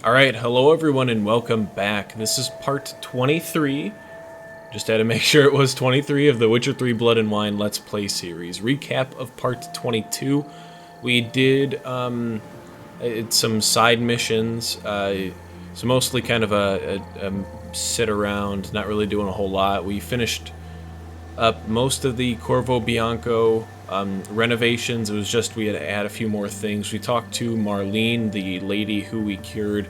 Alright, hello everyone and welcome back. This is part 23. Just had to make sure it was 23 of the Witcher 3 Blood and Wine Let's Play series. Recap of part 22. We did some side missions, so mostly kind of a sit around, not really doing a whole lot. We finished up most of the Corvo Bianco renovations. It was just we had to add a few more things. We talked to Marlene, the lady who we cured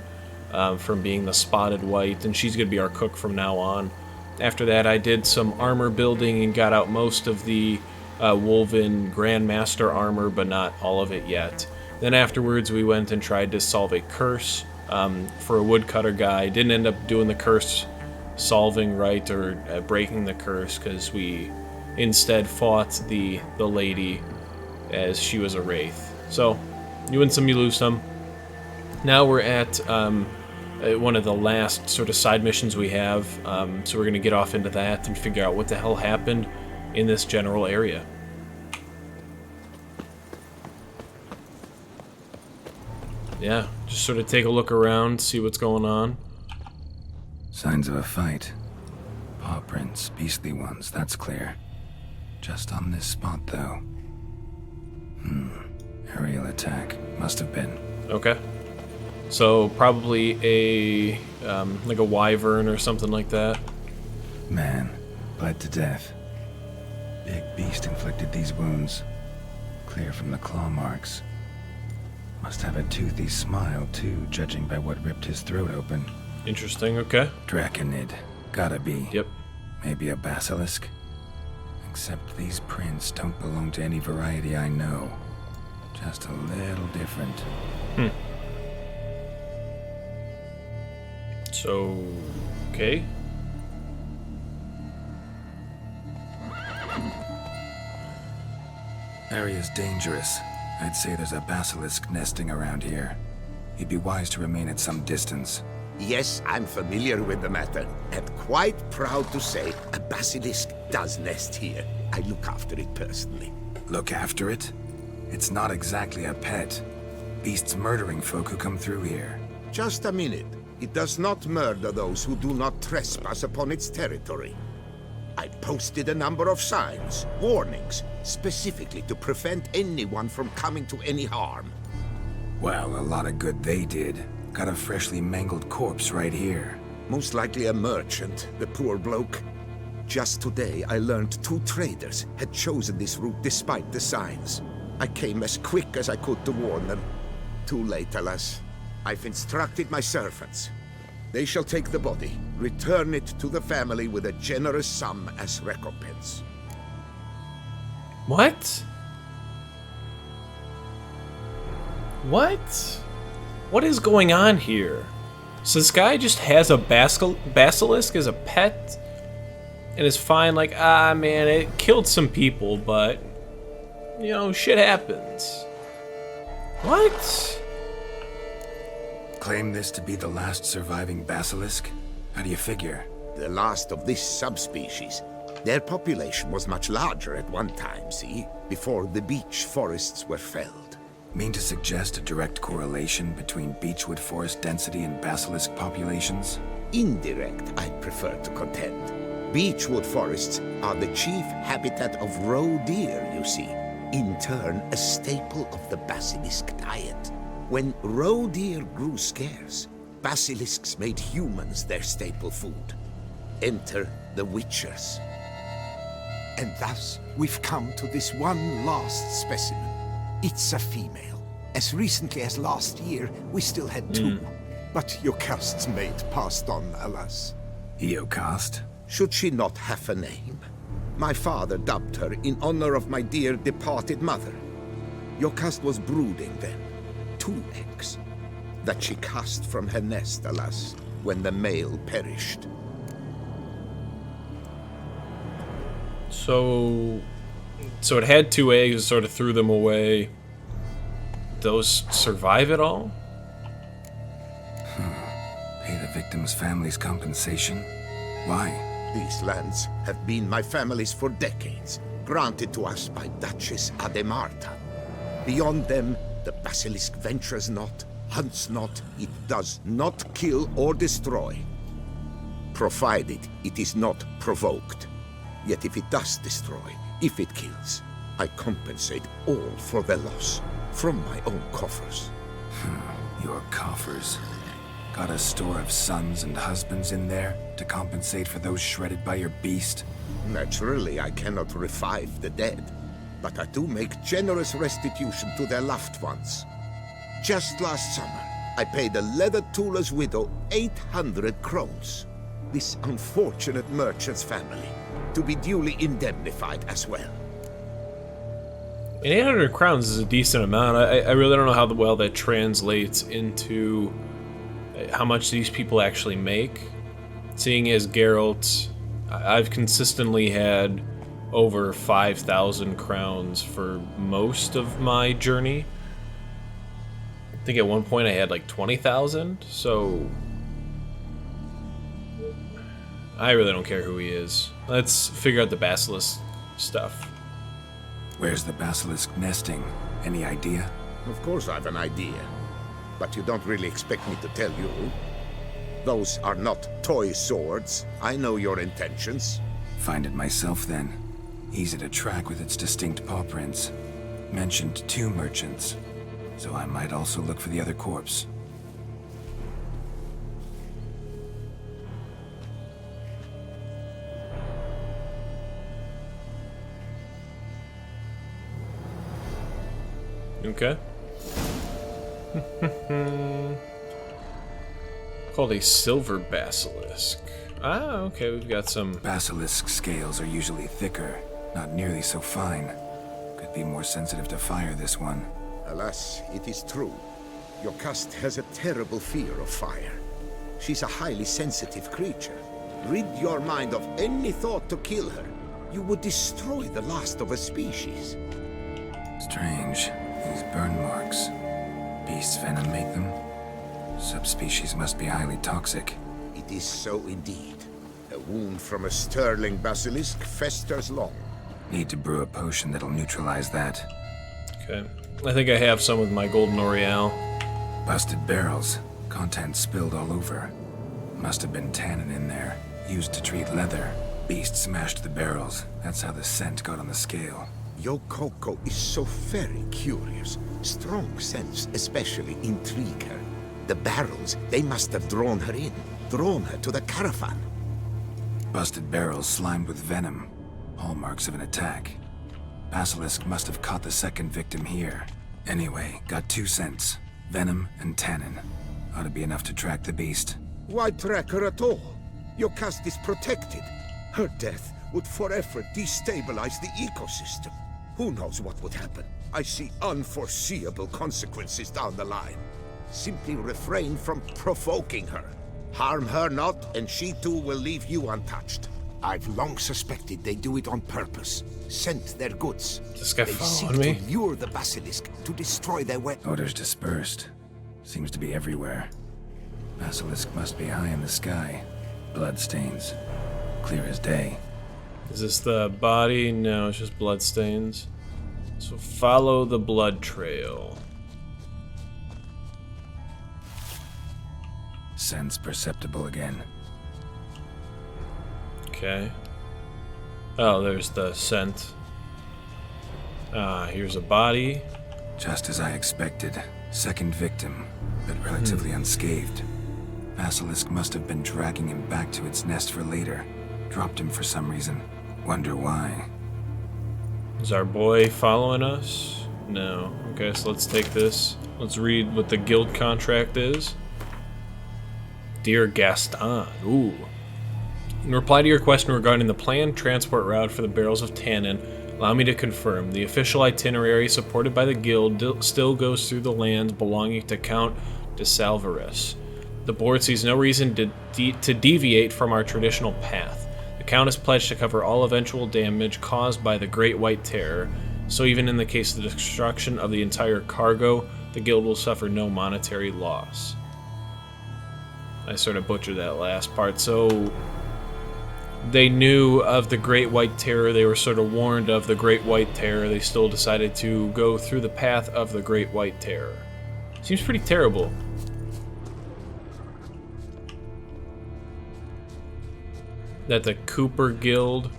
from being the spotted white, and she's going to be our cook from now on. After that, I did some armor building and got out most of the Wolven Grandmaster armor, but not all of it yet. Then afterwards, we went and tried to solve a curse for a woodcutter guy. Didn't end up doing the curse solving right or breaking the curse because we instead fought the lady as she was a wraith. So you win some, you lose some. Now we're at one of the last sort of side missions we have, so we're going to get off into that and figure out what the hell happened in this general area. Yeah, just sort of take a look around, see what's going on. Signs of a fight. Paw prints, beastly ones, that's clear. Just on this spot, though. Aerial attack. Must have been. Okay. So probably a like a wyvern or something like that. Man, bled to death. Big beast inflicted these wounds. Clear from the claw marks. Must have a toothy smile, too, judging by what ripped his throat open. Interesting, okay. Draconid. Gotta be. Yep. Maybe a basilisk? Except these prints don't belong to any variety I know. Just a little different. So, okay. Area's dangerous. I'd say there's a basilisk nesting around here. He'd be wise to remain at some distance. Yes, I'm familiar with the matter, and quite proud to say a basilisk does nest here. I look after it personally. Look after it? It's not exactly a pet. Beasts murdering folk who come through here. Just a minute. It does not murder those who do not trespass upon its territory. I posted a number of signs, warnings, specifically to prevent anyone from coming to any harm. Well, a lot of good they did. Got a freshly mangled corpse right here. Most likely a merchant, the poor bloke. Just today, I learned 2 traders had chosen this route despite the signs. I came as quick as I could to warn them. Too late, alas. I've instructed my servants. They shall take the body, return it to the family with a generous sum as recompense. What? What? What is going on here? So this guy just has a basilisk as a pet and is fine, like, man, it killed some people, but, you know, shit happens. What? Claim this to be the last surviving basilisk? How do you figure? The last of this subspecies. Their population was much larger at one time, see? Before the beech forests were felled. Mean to suggest a direct correlation between beechwood forest density and basilisk populations? Indirect, I'd prefer to contend. Beechwood forests are the chief habitat of roe deer, you see. In turn, a staple of the basilisk diet. When roe deer grew scarce, basilisks made humans their staple food. Enter the witchers. And thus, we've come to this one last specimen. It's a female. As recently as last year, we still had 2. But Yocast's mate passed on, alas. Eocast? Should she not have a name? My father dubbed her in honor of my dear departed mother. Yocast was brooding then. 2 eggs. That she cast from her nest, alas, when the male perished. So it had 2 eggs, sort of threw them away. Those survive at all? Pay the victim's family's compensation? Why? These lands have been my family's for decades, granted to us by Duchess Ademarta. Beyond them, the basilisk ventures not, hunts not, it does not kill or destroy, provided it is not provoked. Yet if it does destroy, if it kills, I compensate all for the loss from my own coffers. Your coffers. Got a store of sons and husbands in there to compensate for those shredded by your beast? Naturally, I cannot revive the dead, but I do make generous restitution to their loved ones. Just last summer, I paid a leather tooler's widow 800 crowns. This unfortunate merchant's family to be duly indemnified as well. And 800 crowns is a decent amount. I really don't know how well that translates into how much these people actually make. Seeing as Geralt, I've consistently had over 5,000 crowns for most of my journey. I think at one point I had like 20,000, so I really don't care who he is. Let's figure out the Basilisk stuff. Where's the Basilisk nesting? Any idea? Of course I have an idea, but you don't really expect me to tell you. Those are not toy swords. I know your intentions. Find it myself then. Easy to track with its distinct paw prints. Mentioned 2 merchants, so I might also look for the other corpse. Okay. Called a silver basilisk. Ah, okay, we've got some... Basilisk scales are usually thicker, not nearly so fine. Could be more sensitive to fire, this one. Alas, it is true. Your cast has a terrible fear of fire. She's a highly sensitive creature. Rid your mind of any thought to kill her. You would destroy the last of a species. Strange. These burn marks. Beast's venom make them? Subspecies must be highly toxic. It is so indeed. A wound from a sterling basilisk festers long. Need to brew a potion that'll neutralize that. Okay. I think I have some with my golden Oriole. Busted barrels. Contents spilled all over. Must have been tannin in there. Used to treat leather. Beast smashed the barrels. That's how the scent got on the scale. Yokoko is so very curious. Strong scents especially intrigue her. The barrels, they must have drawn her in. Drawn her to the caravan. Busted barrels slimed with venom. Hallmarks of an attack. Basilisk must have caught the second victim here. Anyway, got 2 scents. Venom and tannin. Ought to be enough to track the beast. Why track her at all? Your caste is protected. Her death would forever destabilize the ecosystem. Who knows what would happen? I see unforeseeable consequences down the line. Simply refrain from provoking her. Harm her not, and she too will leave you untouched. I've long suspected they do it on purpose. Scent their goods. This guy They following seek me? to lure the basilisk to destroy their weapons. Odors dispersed. Seems to be everywhere. Basilisk must be high in the sky. Bloodstains. Clear as day. Is this the body? No, it's just blood stains. So follow the blood trail. Sense perceptible again. Okay. Oh, there's the scent. Ah, here's a body. Just as I expected. Second victim, but relatively unscathed. Basilisk must have been dragging him back to its nest for later. Dropped him for some reason. Wonder why. Is our boy following us? No. Okay, so let's take this. Let's read what the guild contract is. Dear Gaston. Ooh. In reply to your question regarding the planned transport route for the barrels of tannin, allow me to confirm the official itinerary supported by the guild still goes through the lands belonging to Count de Salvaris. The board sees no reason to deviate from our traditional path. The Count has pledged to cover all eventual damage caused by the Great White Terror, so even in the case of the destruction of the entire cargo, the guild will suffer no monetary loss. I sort of butchered that last part. So they knew of the Great White Terror. They were sort of warned of the Great White Terror. They still decided to go through the path of the Great White Terror. Seems pretty terrible. That the Cooper Guild.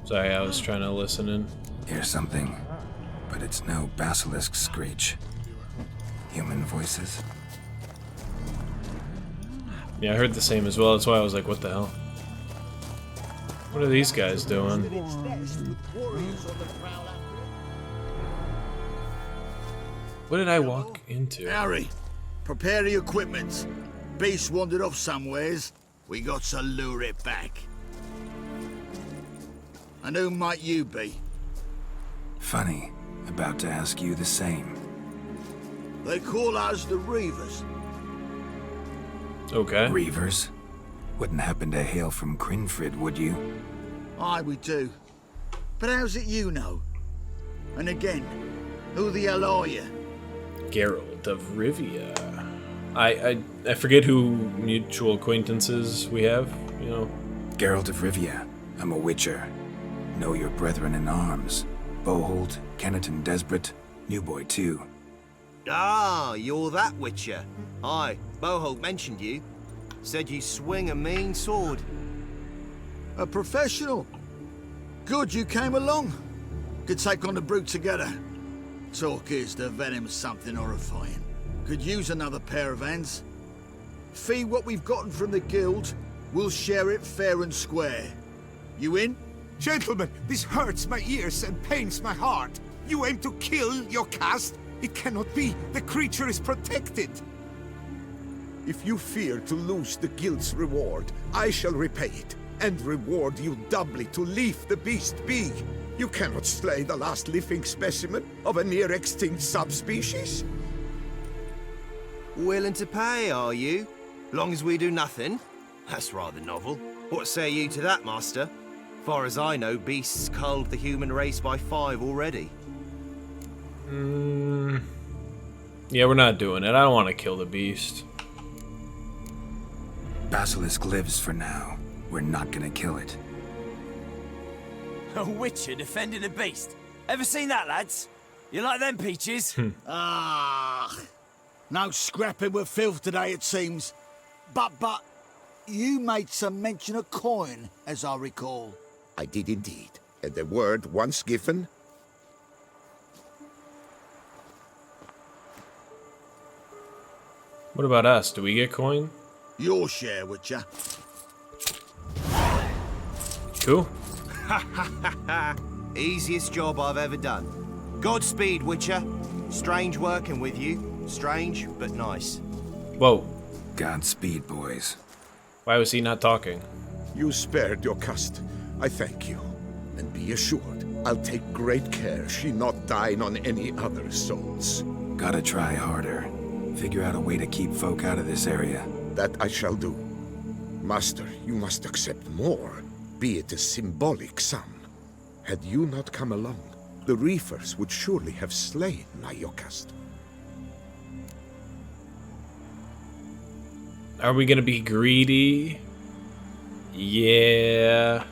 Sorry, I was trying to listen in. Hear something, but it's no basilisk screech. Human voices? Yeah, I heard the same as well. That's why I was like, what the hell? What are these guys doing? What did I walk into? Harry, prepare the equipment. Beast wandered off somewheres. We got to lure it back. And who might you be? Funny, about to ask you the same. They call us the Reavers. Okay. Reavers? Wouldn't happen to hail from Crinfrid, would you? Aye, we do. But how's it you know? And again, who the hell are you? Geralt of Rivia. I forget who mutual acquaintances we have, you know. Geralt of Rivia. I'm a witcher. Know your brethren in arms. Boholt, Kenneton Desperate, New Boy too. Ah, you're that witcher. Aye, Boholt mentioned you. Said you swing a mean sword. A professional. Good you came along. Could take on the brute together. Talk is the venom's something horrifying. Could use another pair of hands. Fee what we've gotten from the guild, we'll share it fair and square. You in? Gentlemen, this hurts my ears and pains my heart. You aim to kill your caste? It cannot be. The creature is protected. If you fear to lose the guild's reward, I shall repay it, and reward you doubly to leave the beast be. You cannot slay the last living specimen of a near-extinct subspecies. Willing to pay, are you? Long as we do nothing? That's rather novel. What say you to that, master? Far as I know, beasts culled the human race by 5 already. Yeah, we're not doing it. I don't want to kill the beast. Basilisk lives for now. We're not gonna kill it. A witcher defending a beast. Ever seen that, lads? You like them peaches? Ah, no scrapping with filth today, it seems. But, you made some mention of coin, as I recall. I did indeed, and the word once given. What about us? Do we get coin? Your share, Witcher. Cool. Easiest job I've ever done. Godspeed, Witcher. Strange working with you. Strange, but nice. Whoa. Godspeed, boys. Why was he not talking? You spared your cust. I thank you. And be assured, I'll take great care she not dine on any other souls. Gotta try harder. Figure out a way to keep folk out of this area. That I shall do. Master, you must accept more, be it a symbolic sum. Had you not come along, the Reefers would surely have slain Nyokast. Are we gonna be greedy? Yeah.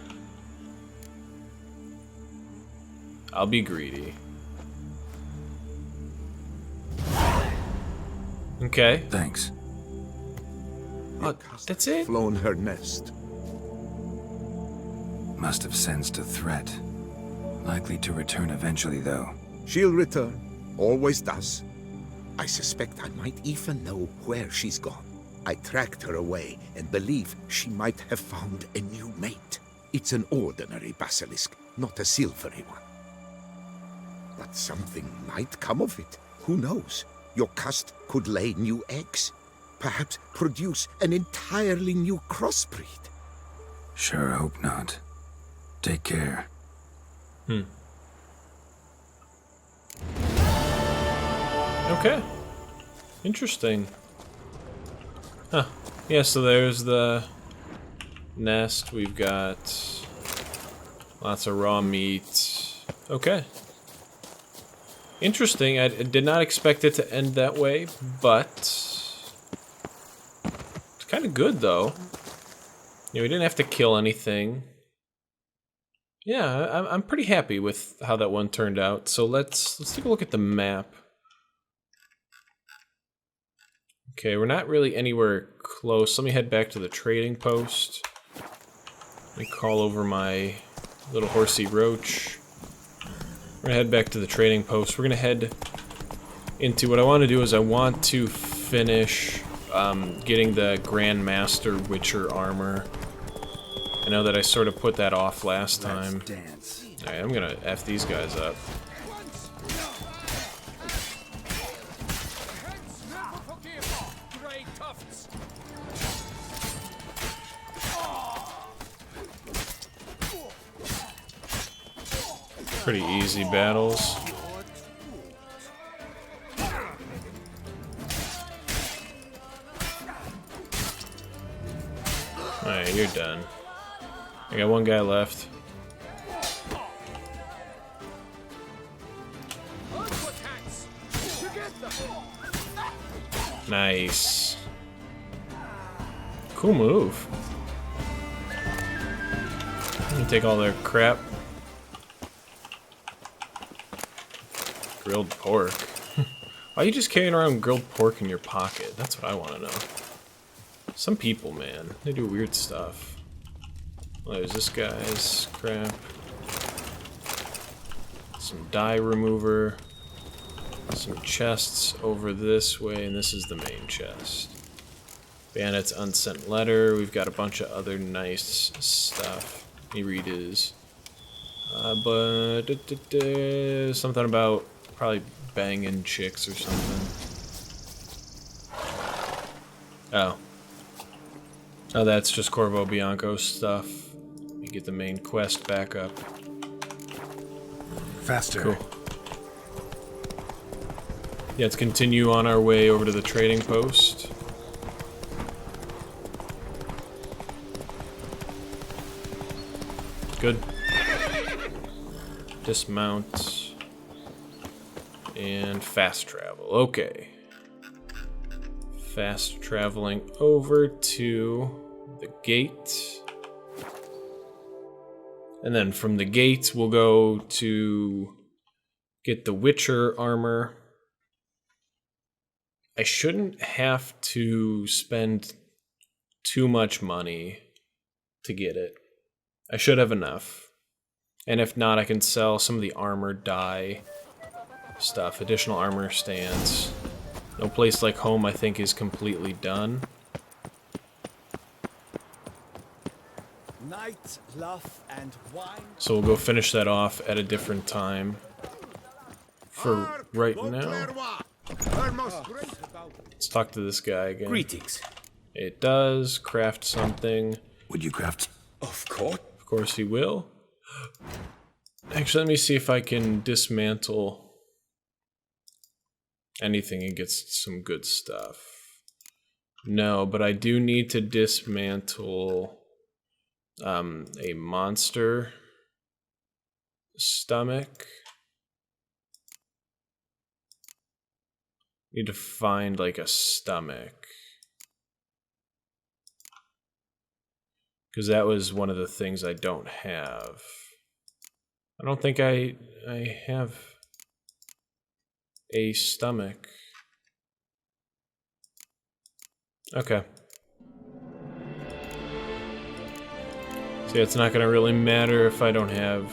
I'll be greedy. Okay. Thanks. Oh, that's it? Flown her nest. Must have sensed a threat. Likely to return eventually, though. She'll return. Always does. I suspect I might even know where she's gone. I tracked her away and believe she might have found a new mate. It's an ordinary basilisk, not a silvery one. But something might come of it. Who knows? Your cust could lay new eggs. Perhaps produce an entirely new crossbreed. Sure hope not. Take care. Okay. Interesting. Huh. Yeah, so there's the nest. We've got lots of raw meat. Okay. Interesting. I did not expect it to end that way, but it's kind of good, though. Yeah, we didn't have to kill anything. Yeah, I'm pretty happy with how that one turned out. So let's take a look at the map. Okay, we're not really anywhere close. Let me head back to the trading post. Let me call over my little horsey roach. We're gonna head back to the trading post. We're gonna head into what I want to do is I want to finish getting the Grandmaster Witcher armor. I know that I sort of put that off last time. Dance. Alright, I'm gonna F these guys up. Pretty easy battles. Alright, you're done. I got one guy left. Nice. Cool move. I'm gonna take all their crap. Grilled pork. Why are you just carrying around grilled pork in your pocket? That's what I want to know. Some people, man, they do weird stuff. Oh, there's this guy's crap. Some dye remover. Some chests over this way, and this is the main chest. Bandit's unsent letter. We've got a bunch of other nice stuff. Let me read his. Something about probably banging chicks or something. Oh. Oh, that's just Corvo Bianco stuff. Let me get the main quest back up. Faster. Cool. Yeah, let's continue on our way over to the trading post. Good. Dismount. And fast travel. Okay. Fast traveling over to the gate. And then from the gate, we'll go to get the Witcher armor. I shouldn't have to spend too much money to get it. I should have enough. And if not, I can sell some of the armor dye stuff. Additional armor stands. No Place Like Home, I think, is completely done. Night, love, and wine. So we'll go finish that off at a different time. For right now, let's talk to this guy again. Greetings. It does craft something. Would you craft? Of course. Of course he will. Actually, let me see if I can dismantle anything and get some good stuff. No, but I do need to dismantle a monster stomach. Need to find like a stomach. Because that was one of the things I don't have. I don't think I have a stomach. Okay. See, it's not gonna really matter if I don't have...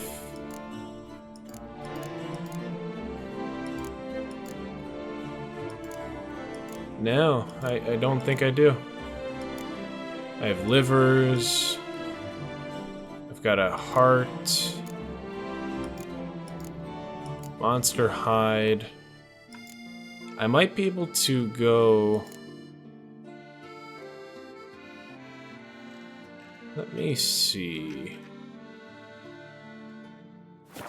No, I don't think I do. I have livers. I've got a heart. Monster hide. I might be able to go... Let me see.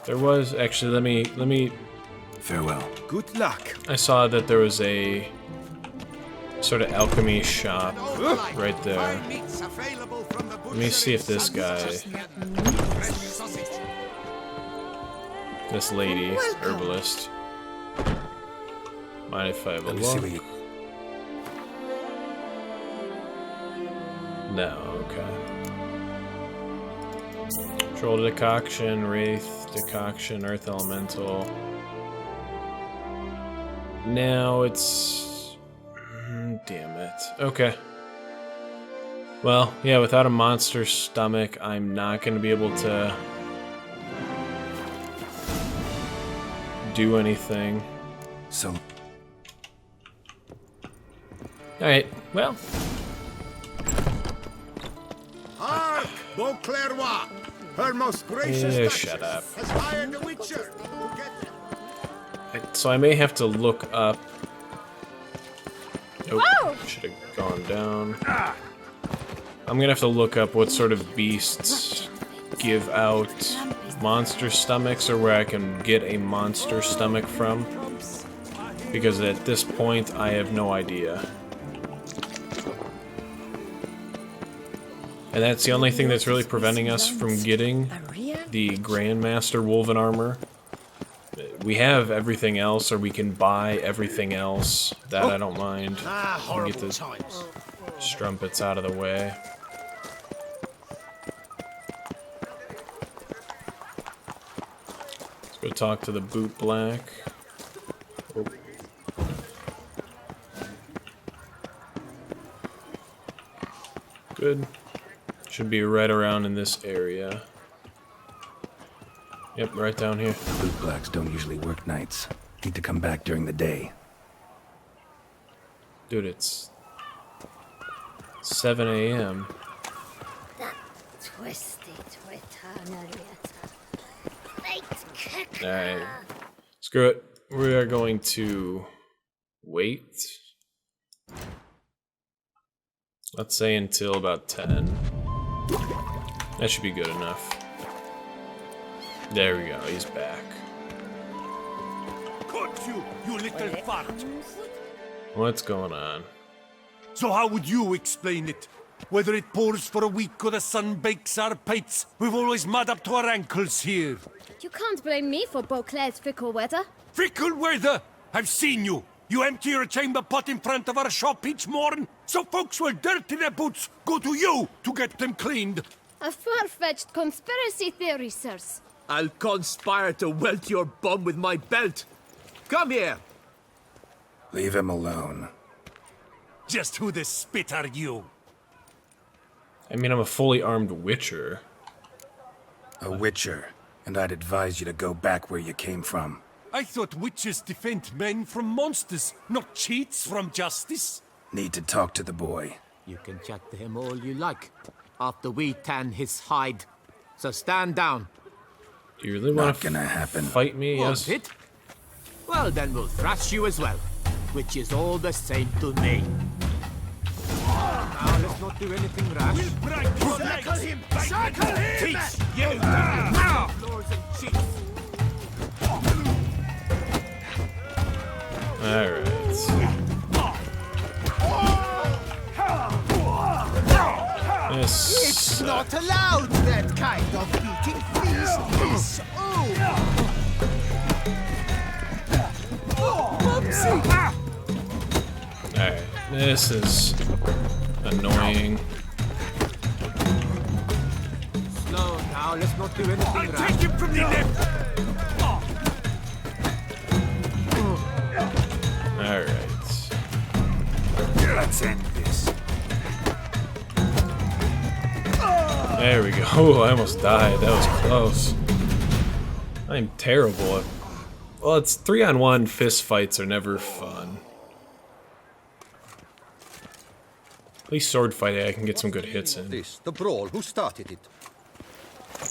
There was... Actually, let me... Farewell. Good luck. I saw that there was a sort of alchemy shop right there. Let me see if this guy, this lady, herbalist, mind if I have a look? No, okay. Troll decoction, wraith decoction, earth elemental. Now it's... damn it. Okay. Well, yeah, without a monster stomach, I'm not going to be able to do anything. So, Alright, well. Hark, Beauclerc! Her most gracious Yeah, Duchess shut up. has hired a witcher to get them. So I may have to look up... Nope, should have gone down. I'm gonna have to look up what sort of beasts give out monster stomachs, or where I can get a monster stomach from. Because at this point, I have no idea. And that's the only thing that's really preventing us from getting the Grandmaster Wolven Armor. We have everything else, or we can buy everything else. That I don't mind. We get the strumpets out of the way. Let's go talk to the Bootblack. Oh. Good. Should be right around in this area. Yep, right down here. Bootblacks don't usually work nights. Need to come back during the day. Dude, it's 7 a.m. Alright. Screw it. We are going to wait. Let's say until about 10. That should be good enough. There we go, he's back. Caught you, you little fart! What's going on? So how would you explain it? Whether it pours for a week or the sun bakes our pipes, we've always mud up to our ankles here. You can't blame me for Beauclair's fickle weather. Fickle weather! I've seen you! You empty your chamber pot in front of our shop each morn, so folks will dirty their boots, go to you to get them cleaned. A far-fetched conspiracy theory, sirs. I'll conspire to welt your bum with my belt. Come here. Leave him alone. Just who the spit are you? I mean, I'm a fully armed witcher. A witcher, and I'd advise you to go back where you came from. I thought witches defend men from monsters, not cheats from justice. Need to talk to the boy. You can chat to him all you like, after we tan his hide. So stand down. Do you really want Not to gonna happen. fight me? Want Yes. it? Well, then we'll thrash you as well, which is all the same to me. Now let's not do anything rash. Circle him! Circle him! Teach you now! Lords and chiefs. Alright. It's not allowed, that kind of beating. Please, this. Alright. This is annoying. Slow now, let's not do anything rash. Take him from the left! Alright. Let's end this. There we go. Oh, I almost died. That was close. I'm terrible at... Well, it's 3-on-1. Fist fights are never fun. At least sword fighting, I can get some good hits in. The brawl, who started it?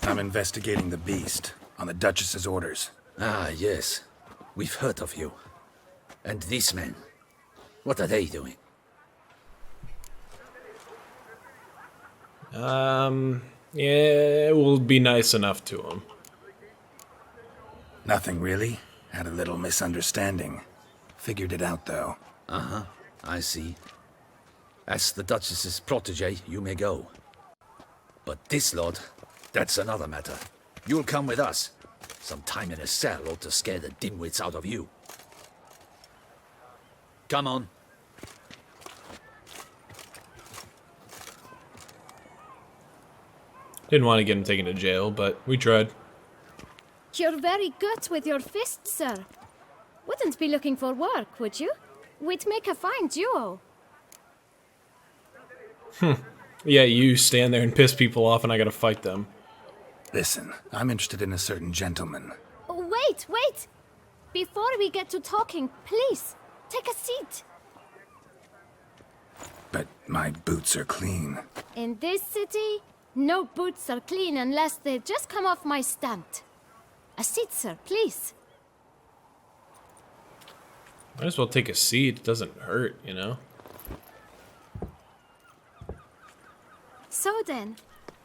I'm investigating the beast, on the Duchess's orders. Ah, yes. We've heard of you. And these men, what are they doing? Yeah, we'll be nice enough to him. Nothing really. Had a little misunderstanding. Figured it out, though. Uh-huh, I see. As the Duchess's protege, you may go. But this lord, that's another matter. You'll come with us. Some time in a cell ought to scare the dimwits out of you. Come on. Didn't want to get him taken to jail, but we tried. You're very good with your fists, sir. Wouldn't be looking for work, would you? We'd make a fine duo. Yeah, you stand there and piss people off and I gotta fight them. Listen, I'm interested in a certain gentleman. Wait, wait! Before we get to talking, please, take a seat. But my boots are clean. In this city, no boots are clean unless they just come off my stand. A seat, sir, please. Might as well take a seat. It doesn't hurt, you know? So then,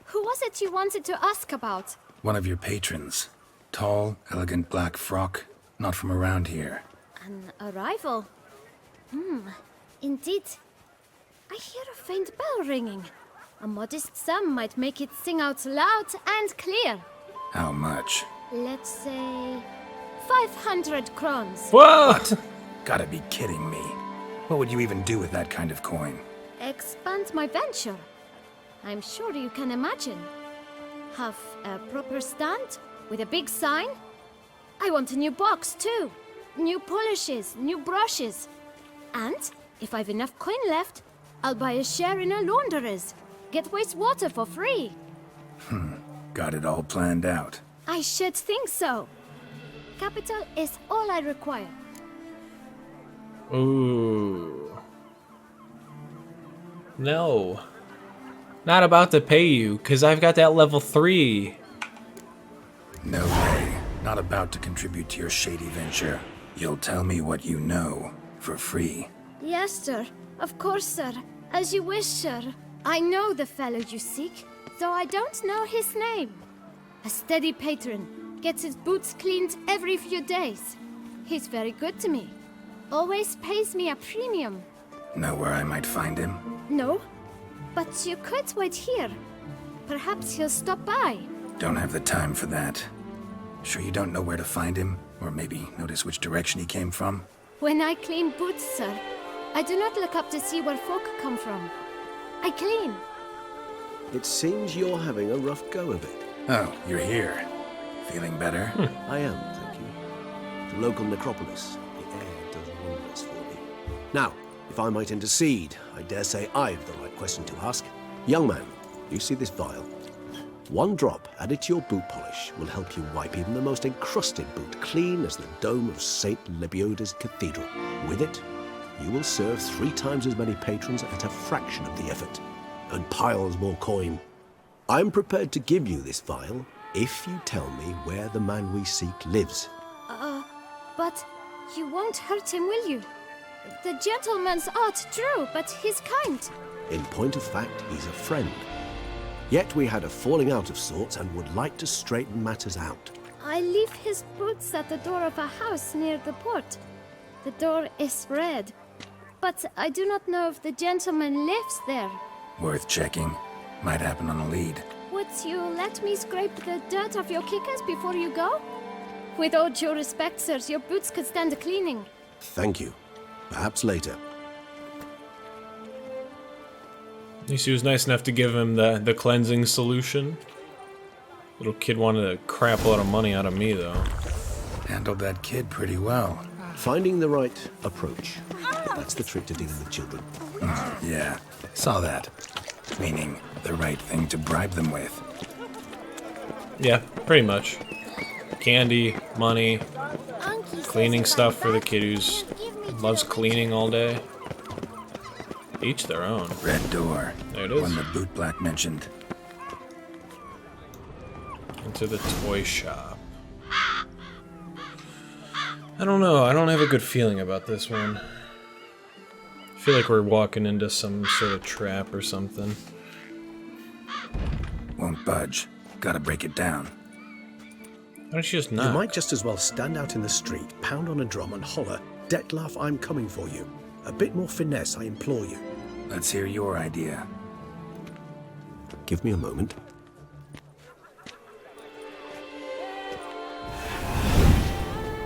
who was it you wanted to ask about? One of your patrons. Tall, elegant black frock. Not from around here. An arrival? Indeed. I hear a faint bell ringing. A modest sum might make it sing out loud and clear. How much? Let's say 500 crowns. What? Gotta be kidding me. What would you even do with that kind of coin? Expand my venture. I'm sure you can imagine. Have a proper stand with a big sign. I want a new box too. New polishes, new brushes. And if I've enough coin left, I'll buy a share in a launderer's. Get wastewater for free. Got it all planned out. I should think so. Capital is all I require. Ooh. No. Not about to pay you, because I've got that level 3. No way. Not about to contribute to your shady venture. You'll tell me what you know, for free. Yes, sir. Of course, sir. As you wish, sir. I know the fellow you seek, though I don't know his name. A steady patron. Gets his boots cleaned every few days. He's very good to me. Always pays me a premium. Know where I might find him? No, but you could wait here. Perhaps he'll stop by. Don't have the time for that. Sure you don't know where to find him? Or maybe notice which direction he came from? When I clean boots, sir, I do not look up to see where folk come from. I clean. It seems you're having a rough go of it. Oh, you're here. Feeling better? I am, thank you. The local necropolis. The air does wonders for me. Now, if I might intercede, I dare say I've the right question to ask. Young man, you see this vial? One drop added to your boot polish will help you wipe even the most encrusted boot clean as the dome of St. Lebioda's Cathedral. With it, you will serve 3 times as many patrons at a fraction of the effort, and piles more coin. I'm prepared to give you this vial if you tell me where the man we seek lives. But you won't hurt him, will you? The gentleman's art true, but he's kind. In point of fact, he's a friend. Yet we had a falling out of sorts and would like to straighten matters out. I leave his boots at the door of a house near the port. The door is red, but I do not know if the gentleman lives there. Worth checking. Might happen on a lead. Would you let me scrape the dirt off your kickers before you go? With all due respect, sirs, your boots could stand a cleaning. Thank you. Perhaps later. At least he was nice enough to give him the cleansing solution. Little kid wanted a crap load of money out of me, though. Handled that kid pretty well. Finding the right approach. That's the trick to dealing with children. Yeah, saw that. Meaning, the right thing to bribe them with. Yeah, pretty much. Candy, money, cleaning stuff for the kid who loves cleaning all day. Each their own. Red door. There it is. One the Bootblack mentioned. Into the toy shop. I don't know. I don't have a good feeling about this one. I feel like we're walking into some sort of trap or something. Won't budge. Gotta break it down. Why don't you just knock? You might just as well stand out in the street, pound on a drum and holler, "Detlaff, I'm coming for you." A bit more finesse, I implore you. Let's hear your idea. Give me a moment.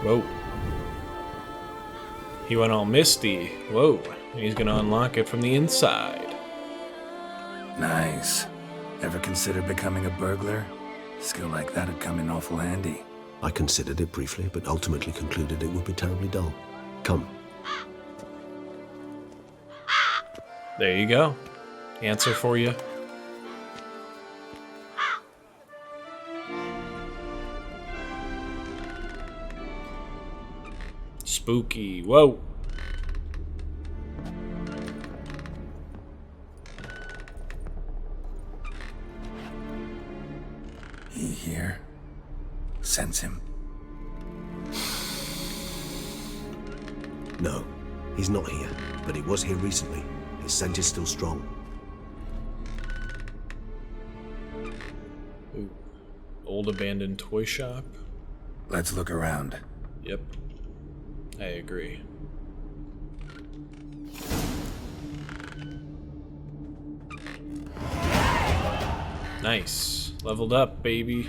Whoa. He went all misty. Whoa. And he's gonna unlock it from the inside. Nice. Ever consider becoming a burglar? Skill like that'd come in awful handy. I considered it briefly, but ultimately concluded it would be terribly dull. Come. There you go. Answer for you. Spooky. Whoa. He here? Sense him. No, he's not here, but he was here recently. His scent is still strong. Ooh. Old abandoned toy shop. Let's look around. Yep. I agree. Nice. Leveled up, baby.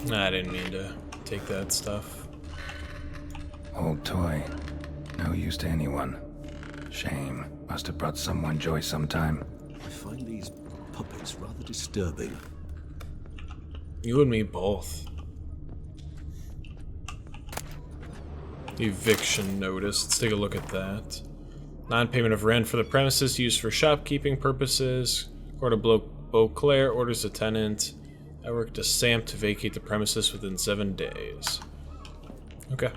Nah, I didn't mean to take that stuff. Old toy. No use to anyone. Shame. Must have brought someone joy sometime. I find these puppets rather disturbing. You and me both. Eviction notice. Let's take a look at that. Non-payment of rent for the premises used for shopkeeping purposes. Court of Beauclair orders the tenant. I worked a stamp to vacate the premises within 7 days. Okay.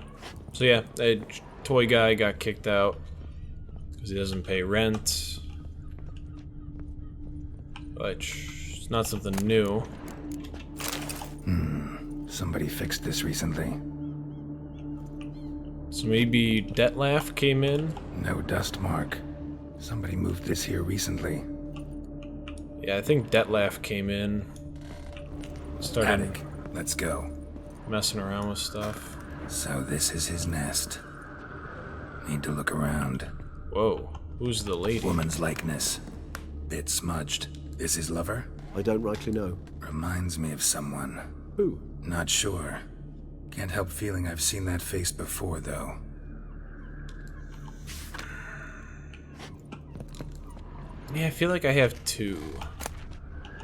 So yeah, a toy guy got kicked out because he doesn't pay rent. Which is not something new. Somebody fixed this recently. So maybe Detlaff came in? No dust mark. Somebody moved this here recently. Yeah, I think Detlaff came in. Started Attic. Let's go. messing around with stuff. So this is his nest. Need to look around. Whoa, who's the lady? Woman's likeness. Bit smudged. This his lover? I don't rightly know. Reminds me of someone. Who? Not sure. Can't help feeling I've seen that face before, though. Yeah, I feel like I have two.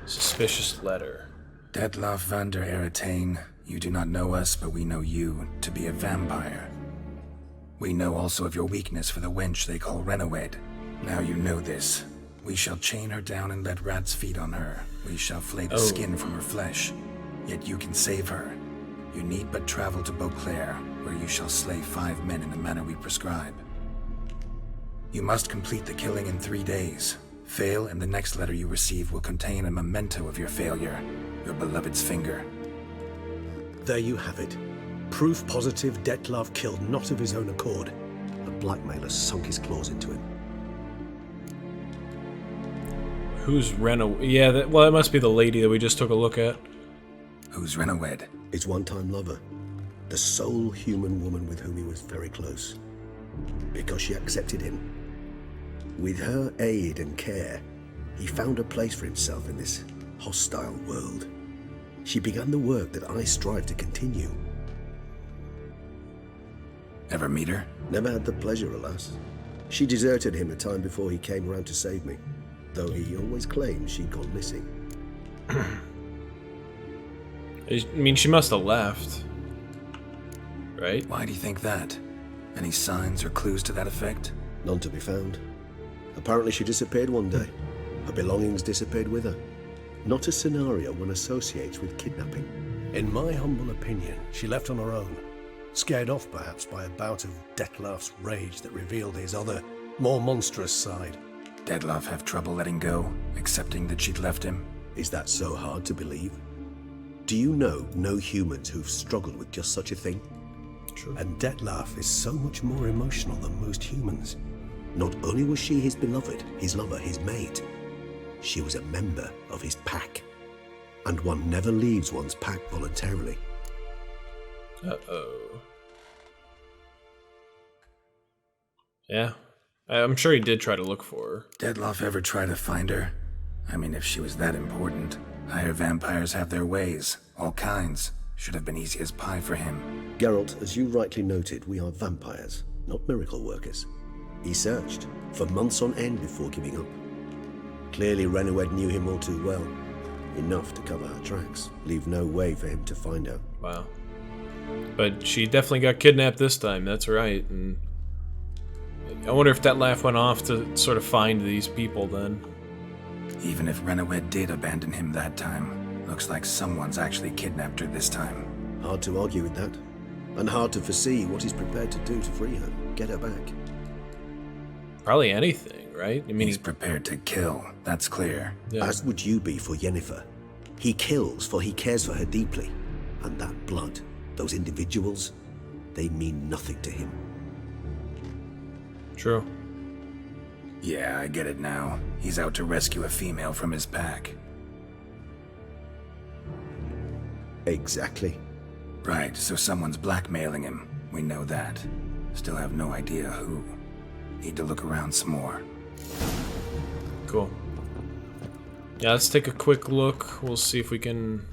Suspicious letter. Detlaff van der Eretain, you do not know us, but we know you to be a vampire. We know also of your weakness for the wench they call Renawed. Now you know this. We shall chain her down and let rats feed on her. We shall flay the skin from her flesh. Yet you can save her. You need but travel to Beauclair, where you shall slay 5 men in the manner we prescribe. You must complete the killing in 3 days. Fail, and the next letter you receive will contain a memento of your failure. Your beloved's finger. There you have it. Proof positive Detlaff killed not of his own accord. The blackmailer sunk his claws into him. Who's Reno? Yeah, well, it must be the lady that we just took a look at. Who's Renawed? His one-time lover. The sole human woman with whom he was very close. Because she accepted him. With her aid and care, he found a place for himself in this hostile world. She began the work that I strive to continue. Ever meet her? Never had the pleasure, alas. She deserted him a time before he came around to save me, though he always claimed she'd gone missing. I mean, she must have left. Right? Why do you think that? Any signs or clues to that effect? None to be found. Apparently she disappeared one day. Her belongings disappeared with her. Not a scenario one associates with kidnapping. In my humble opinion, she left on her own. Scared off perhaps by a bout of Detlaff's rage that revealed his other, more monstrous side. Detlaff have trouble letting go, accepting that she'd left him? Is that so hard to believe? Do you know no humans who've struggled with just such a thing? True. And Detlaff is so much more emotional than most humans. Not only was she his beloved, his lover, his mate, she was a member of his pack. And one never leaves one's pack voluntarily. Uh-oh. Yeah. I'm sure he did try to look for her. Detlaff ever try to find her? I mean, if she was that important. Higher vampires have their ways. All kinds. Should have been easy as pie for him. Geralt, as you rightly noted, we are vampires. not miracle workers. He searched for months on end before giving up. Clearly Renowed knew him all too well. Enough to cover her tracks, leave no way for him to find her. Wow. But she definitely got kidnapped this time, that's right. And I wonder if Detlaff went off to sort of find these people then. Even if Renowed did abandon him that time, looks like someone's actually kidnapped her this time. Hard to argue with that. And hard to foresee what he's prepared to do to free her, get her back. Probably anything, right? I mean, he's prepared to kill, that's clear. Yeah. As would you be for Yennefer. He kills for he cares for her deeply. And that blood, those individuals, they mean nothing to him. True. Yeah, I get it now. He's out to rescue a female from his pack. Exactly. Right, so someone's blackmailing him. We know that. Still have no idea who. Need to look around some more. Cool. Yeah, let's take a quick look. We'll see if we can...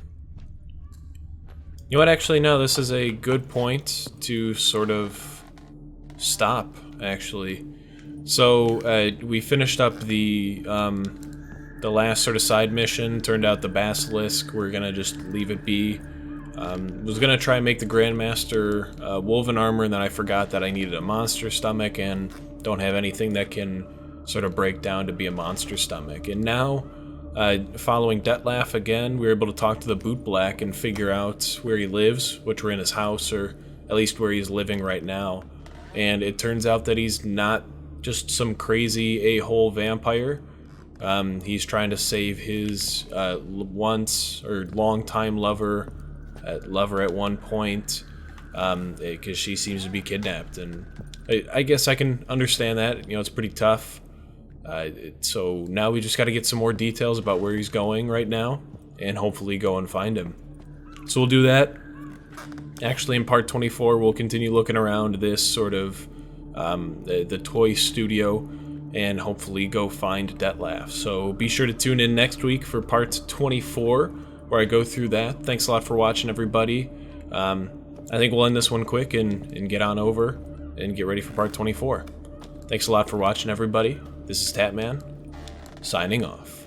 You know what, actually, no, this is a good point to sort of stop, actually. So, we finished up the last sort of side mission. Turned out the Basilisk, we're gonna just leave it be. Was gonna try and make the Grandmaster Wolven Armor, and then I forgot that I needed a monster stomach, and don't have anything that can sort of break down to be a monster stomach. And now, following Detlaff again, we were able to talk to the Bootblack and figure out where he lives, which we're in his house, or at least where he's living right now. And it turns out that he's not just some crazy a-hole vampire. He's trying to save his once or long-time lover at one point, because she seems to be kidnapped, and I guess I can understand that. You know, it's pretty tough. So now we just got to get some more details about where he's going right now, and hopefully go and find him. So we'll do that. Actually, in part 24, we'll continue looking around this sort of the toy studio, and hopefully go find Detlaff. So be sure to tune in next week for part 24, where I go through that. Thanks a lot for watching, everybody. I think we'll end this one quick and get on over and get ready for part 24. Thanks a lot for watching, everybody. This is Tatman, signing off.